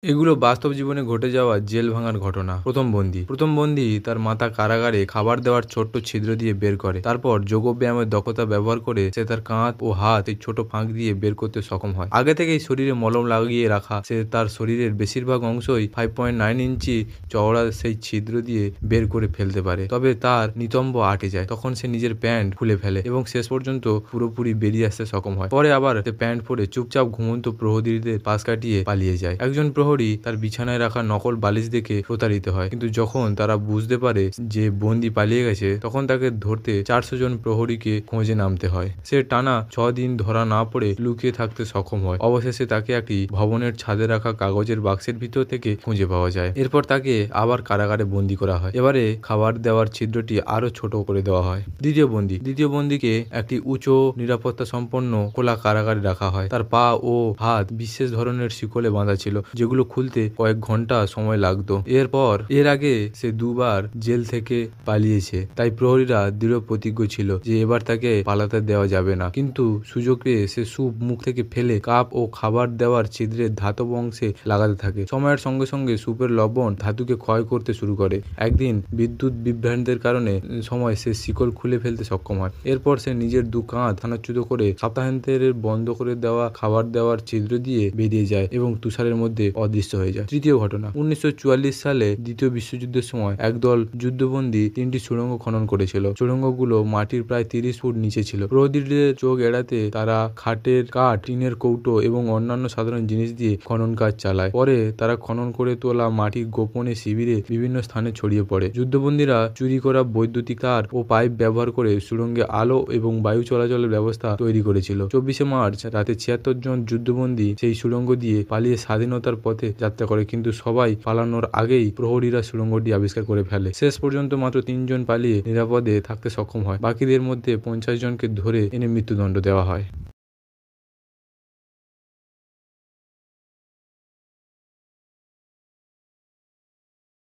এগুলো বাস্তব জীবনে ঘটে যাওয়া জেল ভাঙার ঘটনা। প্রথম বন্দী তার মাথা কারাগারে খাবার দেওয়ার ছোট্ট ছিদ্র দিয়ে বের করে। তারপর যোগব্যায়ামের দক্ষতা ব্যবহার করে সে তার কাঁধ ও হাত এই ছোট ফাঁক দিয়ে বের করতে সক্ষম হয়। আগে থেকেই শরীরে মলম লাগিয়ে রাখা সে তার শরীরের বেশিরভাগ অংশই 5.9 ইঞ্চি চওড়া সেই ছিদ্র দিয়ে বের করে ফেলতে পারে। তবে তার নিতম্ব আটে যায়। তখন সে নিজের প্যান্ট খুলে ফেলে এবং শেষ পর্যন্ত পুরোপুরি বেরিয়ে আসতে সক্ষম হয়। পরে আবার সে প্যান্ট পরে চুপচাপ ঘুমন্ত প্রহরীদের পাশ কাটিয়ে পালিয়ে যায়। একজন প্রহরী তার বিছানায় রাখা নকল বালিশ দেখে প্রতারিত হয়, কিন্তু যখন তারা বুঝতে পারে যে বন্দি পালিয়ে গেছে তখন তাকে ধরতে 400 জন প্রহরীকে খোঁজে নামতে হয়। সে টানা 6 দিন ধরা না পড়ে লুকিয়ে থাকতে সক্ষম হয়। অবশেষে তাকে একটি ভবনের ছাদে রাখা কাগজের বাক্সের ভিতর থেকে খুঁজে পাওয়া যায়। এরপর তাকে আবার কারাগারে বন্দি করা হয়। এবারে খাবার দেওয়ার ছিদ্রটি আরো ছোট করে দেওয়া হয়। দ্বিতীয় বন্দীকে একটি উঁচু নিরাপত্তা সম্পন্ন খোলা কারাগারে রাখা হয়। তার পা ও হাত বিশেষ ধরনের শিকলে বাঁধা ছিল, যেগুলো খুলতে কয়েক ঘন্টা সময় লাগতো। এর আগে সে দুবার জেল থেকে পালিয়েছে, তাই প্রহরীরা দৃঢ় প্রতিজ্ঞ ছিল যে এবার তাকে পালাতে দেওয়া যাবে না। কিন্তু সুযোগ পেয়ে সে স্যুপ মুখ থেকে ফেলে কাপ ও খাবার দেওয়ার ছিদ্রের ধাতব অংশে লাগাতে থাকে। সময়ের সঙ্গে সঙ্গে স্যুপের লবণ ধাতুকে ক্ষয় করতে শুরু করে। একদিন বিদ্যুৎ বিভ্রান্তের কারণে সে শিকল খুলে ফেলতে সক্ষম হয়। এরপর সে নিজের দু কাঁধ খানাচ্যুত করে সপ্তাহান্তের বন্ধ করে দেওয়া খাবার দেওয়ার ছিদ্র দিয়ে বেরিয়ে যায় এবং তুষারের মধ্যে অদৃশ্য হয়ে যায়। তৃতীয় ঘটনা, 1944 সালে দ্বিতীয় বিশ্বযুদ্ধের সময় একদল যুদ্ধবন্দী 3টি সুড়ঙ্গ খনন করেছিল। সুড়ঙ্গগুলো মাটির প্রায় 30 ফুট নিচে ছিল। প্রহরীদের চোখ এড়াতে তারা খাটের কাঠ, টিনের কৌটো এবং অন্যান্য সাধারণ জিনিস দিয়ে খনন কাজ চালায়। পরে তারা খনন করে তোলা মাটি গোপনে শিবিরে বিভিন্ন স্থানে ছড়িয়ে পড়ে। যুদ্ধবন্দীরা চুরি করা বৈদ্যুতিক তার ও পাইপ ব্যবহার করে সুড়ঙ্গে আলো এবং বায়ু চলাচলের ব্যবস্থা তৈরি করেছিল। 24শে মার্চ রাতে 76 জন যুদ্ধবন্দী সেই সুড়ঙ্গ দিয়ে পালিয়ে স্বাধীনতার পথে যাত্রা করে, কিন্তু সবাই পালানোর আগেই প্রহরীরা সুড়ঙ্গটি আবিষ্কার করে ফেলে। শেষ পর্যন্ত মাত্র 3 জন পালিয়ে নিরাপদে থাকতে সক্ষম হয়। বাকিদের মধ্যে 50 জনকে ধরে এনে মৃত্যুদণ্ড দেওয়া হয়।